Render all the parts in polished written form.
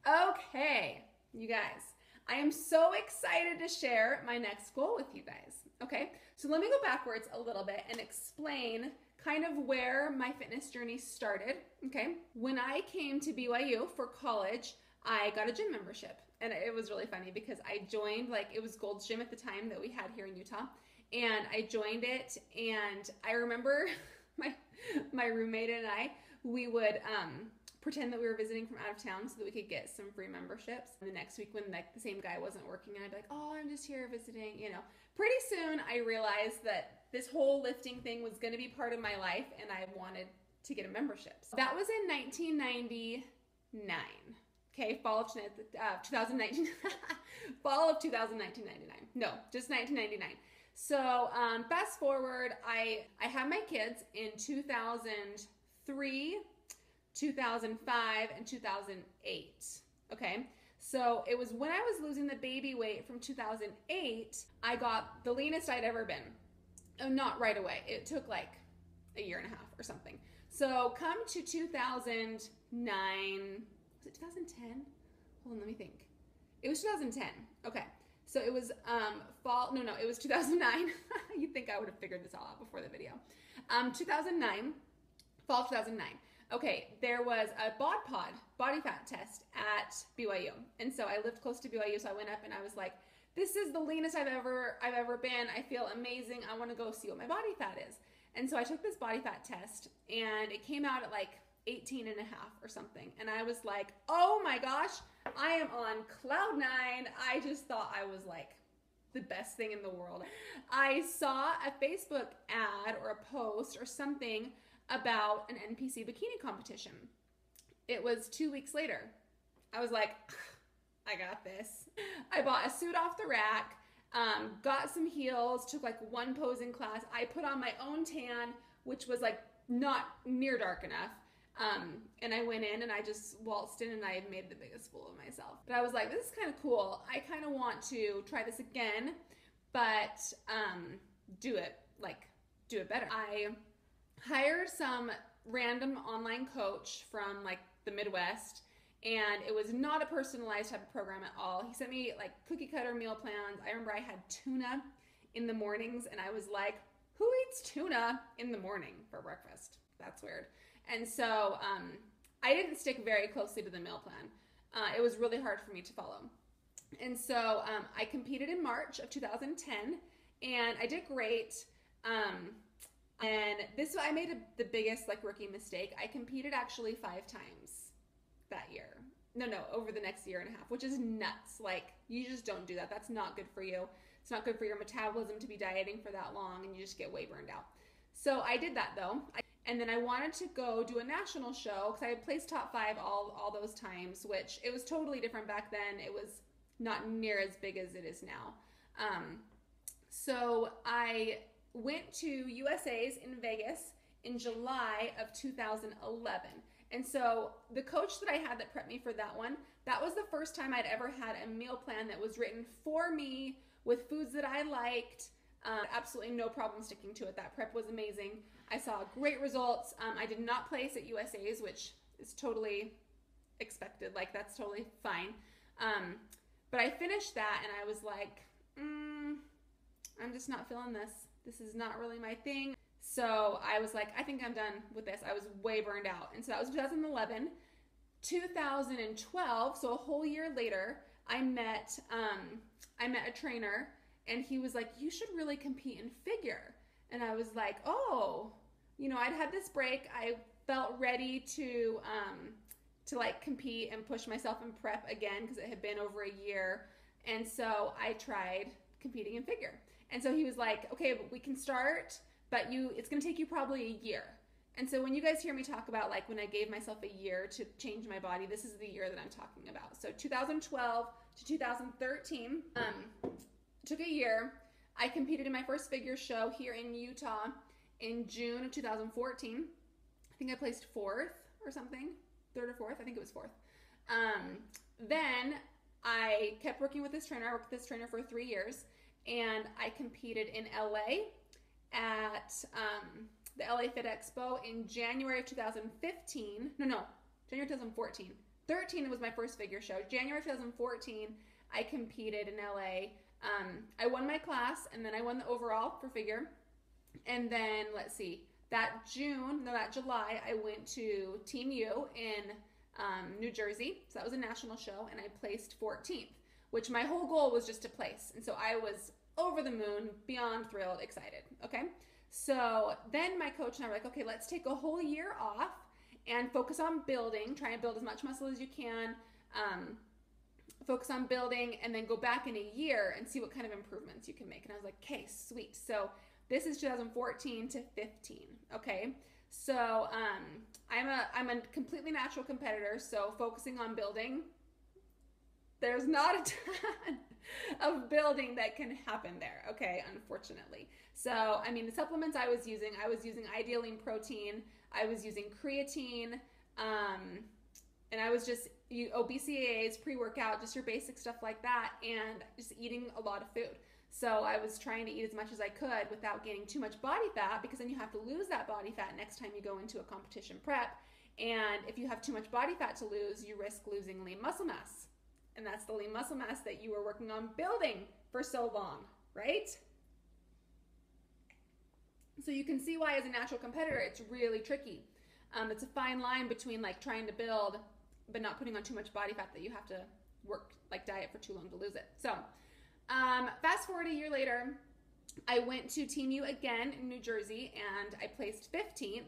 Okay, you guys, I am so excited to share my next goal with you guys. Okay, so let me go backwards a little bit and explain kind of where my fitness journey started. Okay, when I came to BYU for college, I got a gym membership, and it was really funny because I joined, like, it was Gold's Gym at the time that we had here in Utah, and I joined it, and I remember my roommate and I, we would pretend that we were visiting from out of town so that we could get some free memberships. And the next week when like the same guy wasn't working, and I'd be like, oh, I'm just here visiting, you know. Pretty soon I realized that this whole lifting thing was going to be part of my life, and I wanted to get a membership. So that was in 1999. Okay, fall of 2019, fall of 2099. No, just 1999. So fast forward, I had my kids in 2003, 2005, and 2008. Okay, so it was when I was losing the baby weight from 2008, I got the leanest I'd ever been. Oh, not right away. It took like a year and a half or something. So come to 2009, was it 2010? Hold on, let me think. It was 2010. Okay. So it was fall, no, it was 2009. You'd think I would have figured this all out before the video. 2009, fall of 2009. Okay, there was a body fat test at BYU. And so I lived close to BYU, so I went up and I was like, this is the leanest I've ever been. I feel amazing. I want to go see what my body fat is. And so I took this body fat test, and it came out at like 18 and a half or something. And I was like, oh my gosh, I am on cloud nine. I just thought I was like the best thing in the world. I saw a Facebook ad or a post or something about an NPC bikini competition. It was 2 weeks later. I was like, I got this. I bought a suit off the rack, got some heels, took like one posing class. I put on my own tan, which was like not near dark enough. And I went in and I just waltzed in and I made the biggest fool of myself. But I was like, this is kind of cool. I kind of want to try this again, but do it better. I hired some random online coach from like the Midwest, and it was not a personalized type of program at all. He sent me like cookie cutter meal plans. I remember I had tuna in the mornings, and I was like, who eats tuna in the morning for breakfast? That's weird. And so I didn't stick very closely to the meal plan. It was really hard for me to follow. And so I competed in March of 2010, and I did great. And I made the biggest like rookie mistake. I competed actually 5 times that year. No, over the next year and a half, which is nuts. Like, you just don't do that. That's not good for you. It's not good for your metabolism to be dieting for that long, and you just get way burned out. So I did that though. And then I wanted to go do a national show because I had placed top 5 all those times, which it was totally different back then. It was not near as big as it is now. So I went to USA's in Vegas in July of 2011. And so the coach that I had that prepped me for that one, that was the first time I'd ever had a meal plan that was written for me with foods that I liked. Absolutely no problem sticking to it. That prep was amazing. I saw great results. I did not place at USA's, which is totally expected. Like, that's totally fine. But I finished that and I was like, I'm just not feeling this. This is not really my thing. So I was like, I think I'm done with this. I was way burned out. And so that was 2011. 2012, so a whole year later, I met a trainer, and he was like, you should really compete in figure. And I was like, oh, you know, I'd had this break. I felt ready to like compete and push myself in prep again because it had been over a year. And so I tried competing in figure. And so he was like, okay, but we can start, but it's going to take you probably a year. And so when you guys hear me talk about like when I gave myself a year to change my body, this is the year that I'm talking about. So 2012 to 2013, took a year. I competed in my first figure show here in Utah in June of 2014. I think I placed 4th or something, 3rd or 4th. I think it was 4th. Then I kept working with this trainer. I worked with this trainer for 3 years, and I competed in LA at the LA Fit Expo in January of 2015. January 2014. 2013 was my first figure show. January 2014, I competed in LA. I won my class, and then I won the overall for figure. And then, let's see, that July, I went to Team U in New Jersey. So that was a national show, and I placed 14th, which my whole goal was just to place. And so I was over the moon, beyond thrilled, excited. Okay. So then my coach and I were like, okay, let's take a whole year off and focus on building, try and build as much muscle as you can, focus on building, and then go back in a year and see what kind of improvements you can make. And I was like, okay, sweet. So this is 2014 to 15. Okay. So, I'm a completely natural competitor. So focusing on building, there's not a ton of building that can happen there. Okay. Unfortunately. So, I mean, the supplements I was using Idealine protein. I was using creatine, and I was just BCAAs, pre-workout, just your basic stuff like that, and just eating a lot of food. So I was trying to eat as much as I could without gaining too much body fat, because then you have to lose that body fat next time you go into a competition prep. And if you have too much body fat to lose, you risk losing lean muscle mass. And that's the lean muscle mass that you were working on building for so long, right? So you can see why as a natural competitor, it's really tricky. It's a fine line between like trying to build, but not putting on too much body fat that you have to work, like diet for too long to lose it. So fast forward a year later, I went to Team U again in New Jersey, and I placed 15th.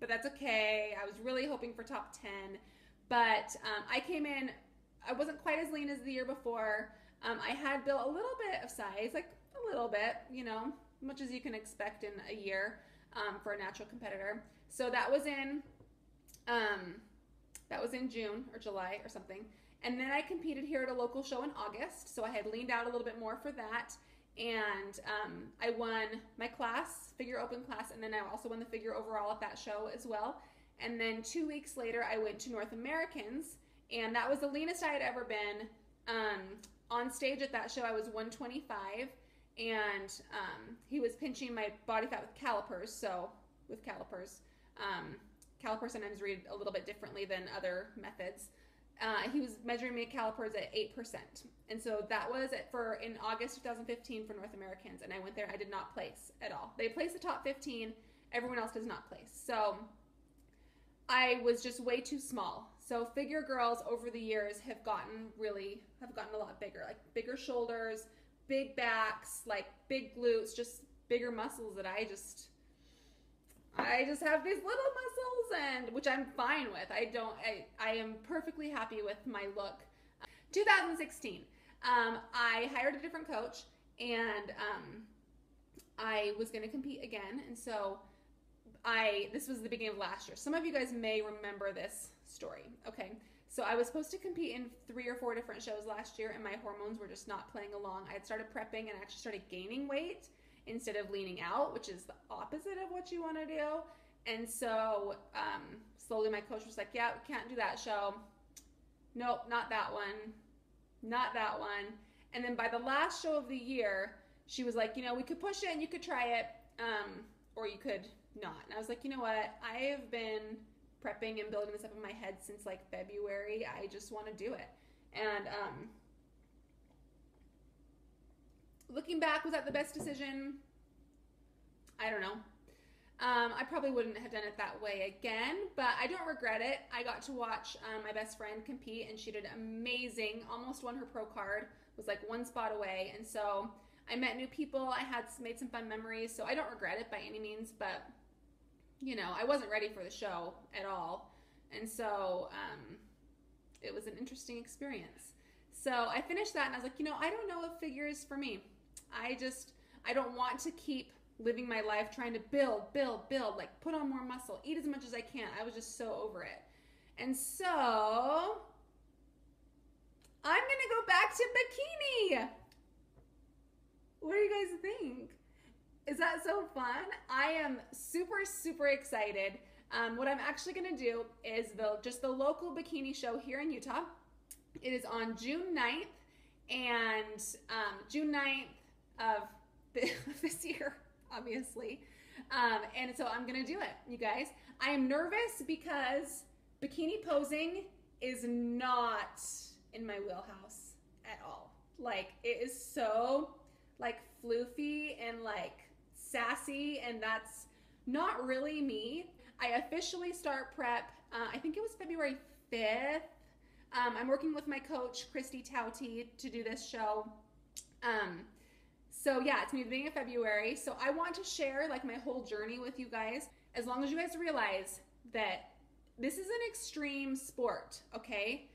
But that's okay. I was really hoping for top 10. But I came in, I wasn't quite as lean as the year before. I had built a little bit of size, like a little bit, you know, much as you can expect in a year for a natural competitor. So that was in June or July or something. And then I competed here at a local show in August. So I had leaned out a little bit more for that. And I won my class, figure open class, and then I also won the figure overall at that show as well. And then 2 weeks later, I went to North Americans, and that was the leanest I had ever been. On stage at that show, I was 125, and he was pinching my body fat with calipers. So with calipers sometimes read a little bit differently than other methods. He was measuring me calipers at 8%. And so that was in August 2015 for North Americans. And I went there. I did not place at all. They placed the top 15. Everyone else does not place. So I was just way too small. So figure girls over the years have gotten a lot bigger, like bigger shoulders, big backs, like big glutes, just bigger muscles that I just have these little muscles, and which I'm fine with. I am perfectly happy with my look. 2016, I hired a different coach, and I was going to compete again. And so this was the beginning of last year. Some of you guys may remember this story. Okay. So I was supposed to compete in 3 or 4 different shows last year, and my hormones were just not playing along. I had started prepping and actually started gaining weight instead of leaning out, which is the opposite of what you want to do. And so slowly my coach was like, yeah, we can't do that show. Nope, not that one. Not that one. And then by the last show of the year, she was like, we could push it and you could try it, or you could not. And I was like, you know what? I have been prepping and building this up in my head since like February. I just want to do it. And looking back, was that the best decision? I don't know. I probably wouldn't have done it that way again, but I don't regret it. I got to watch my best friend compete, and she did amazing. Almost won her pro card, was like 1 spot away. And so I met new people. I had made some fun memories. So I don't regret it by any means, but I wasn't ready for the show at all. And so it was an interesting experience. So I finished that, and I was like, I don't know if figure is for me. I don't want to keep living my life trying to build, like put on more muscle, eat as much as I can. I was just so over it. And so I'm going to go back to bikini. What do you guys think? Is that so fun? I am super, super excited. What I'm actually going to do is the local bikini show here in Utah. It is on June 9th, and June 9th of this year, obviously. And so I'm going to do it, you guys. I am nervous because Bikini posing is not in my wheelhouse at all. Like, it is so like floofy and like sassy, and that's not really me. I officially start prep, I think it was February 5th. I'm working with my coach, Christy Tauti, to do this show. So yeah, it's me the beginning of February. So I want to share like my whole journey with you guys, as long as you guys realize that this is an extreme sport, okay?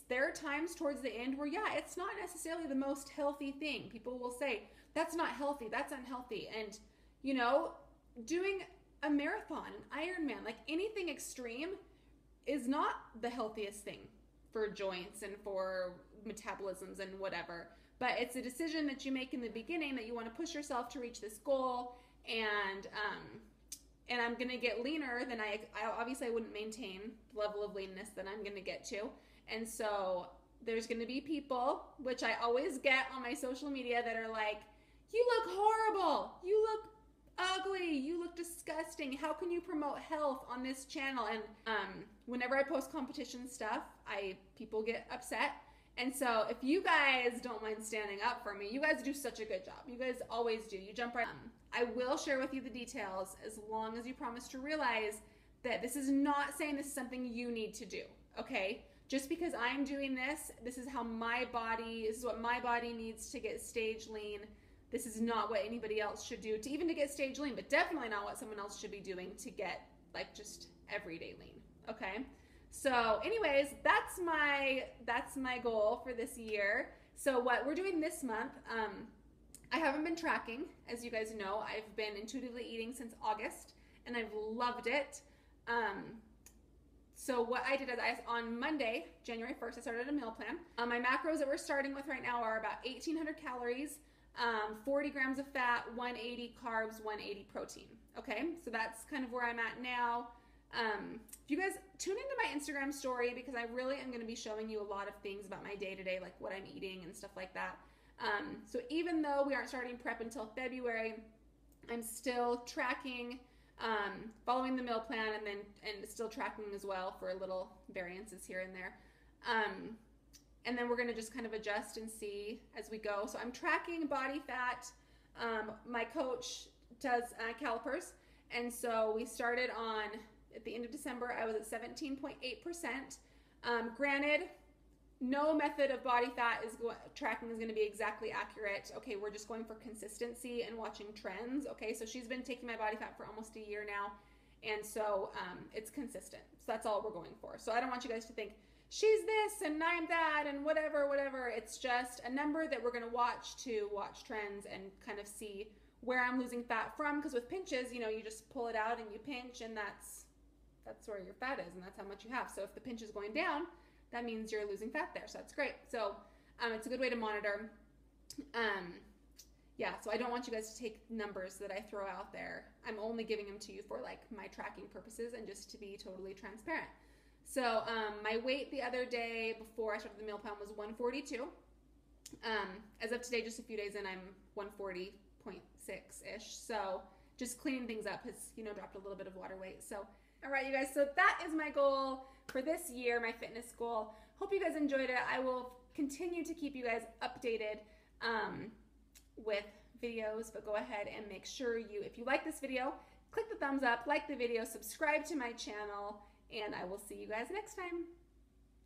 There are times towards the end where, yeah, it's not necessarily the most healthy thing. People will say, that's not healthy, that's unhealthy. And, you know, doing a marathon, an Ironman, like anything extreme is not the healthiest thing for joints and for metabolisms and whatever. But it's a decision that you make in the beginning that you want to push yourself to reach this goal. And I'm going to get leaner than I obviously I wouldn't maintain the level of leanness that I'm going to get to. And so there's going to be people, which I always get on my social media, that are like, you look horrible, you look ugly, you look disgusting, how can you promote health on this channel? And whenever I post competition stuff, people get upset. And so if you guys don't mind standing up for me, you guys do such a good job. You guys always do. You jump right in. I will share with you the details as long as you promise to realize that this is not saying this is something you need to do, okay? Just because I'm doing this, this is what my body needs to get stage lean. This is not what anybody else should do to get stage lean, but definitely not what someone else should be doing to get like just everyday lean, okay? So anyways, that's my goal for this year. So what we're doing this month, I haven't been tracking, as you guys know. I've been intuitively eating since August, and I've loved it. So what I did is on Monday, January 1st, I started a meal plan. My macros that we're starting with right now are about 1,800 calories, 40 grams of fat, 180 carbs, 180 protein. Okay, so that's kind of where I'm at now. If you guys tune into my Instagram story, because I really am going to be showing you a lot of things about my day-to-day, like what I'm eating and stuff like that. So even though we aren't starting prep until February, I'm still tracking, following the meal plan, and still tracking as well for little variances here and there. And then we're going to just kind of adjust and see as we go. So I'm tracking body fat. My coach does calipers. And so we started at the end of December, I was at 17.8%. Granted, no method of body fat tracking is going to be exactly accurate. Okay, we're just going for consistency and watching trends. Okay, so she's been taking my body fat for almost a year now. And so it's consistent. So that's all we're going for. So I don't want you guys to think, she's this and I'm that and whatever. It's just a number that we're going to watch trends and kind of see where I'm losing fat from. Because with pinches, you know, you just pull it out and you pinch, and that's where your fat is, and that's how much you have. So if the pinch is going down, that means you're losing fat there. So that's great. So it's a good way to monitor. Yeah, so I don't want you guys to take numbers that I throw out there. I'm only giving them to you for like my tracking purposes and just to be totally transparent. So my weight the other day before I started the meal plan was 142. As of today, just a few days in, I'm 140.6-ish. So just cleaning things up has, dropped a little bit of water weight. So, all right, you guys. So that is my goal for this year, my fitness goal. Hope you guys enjoyed it. I will continue to keep you guys updated with videos, but go ahead and make sure if you like this video, click the thumbs up, like the video, subscribe to my channel, and I will see you guys next time.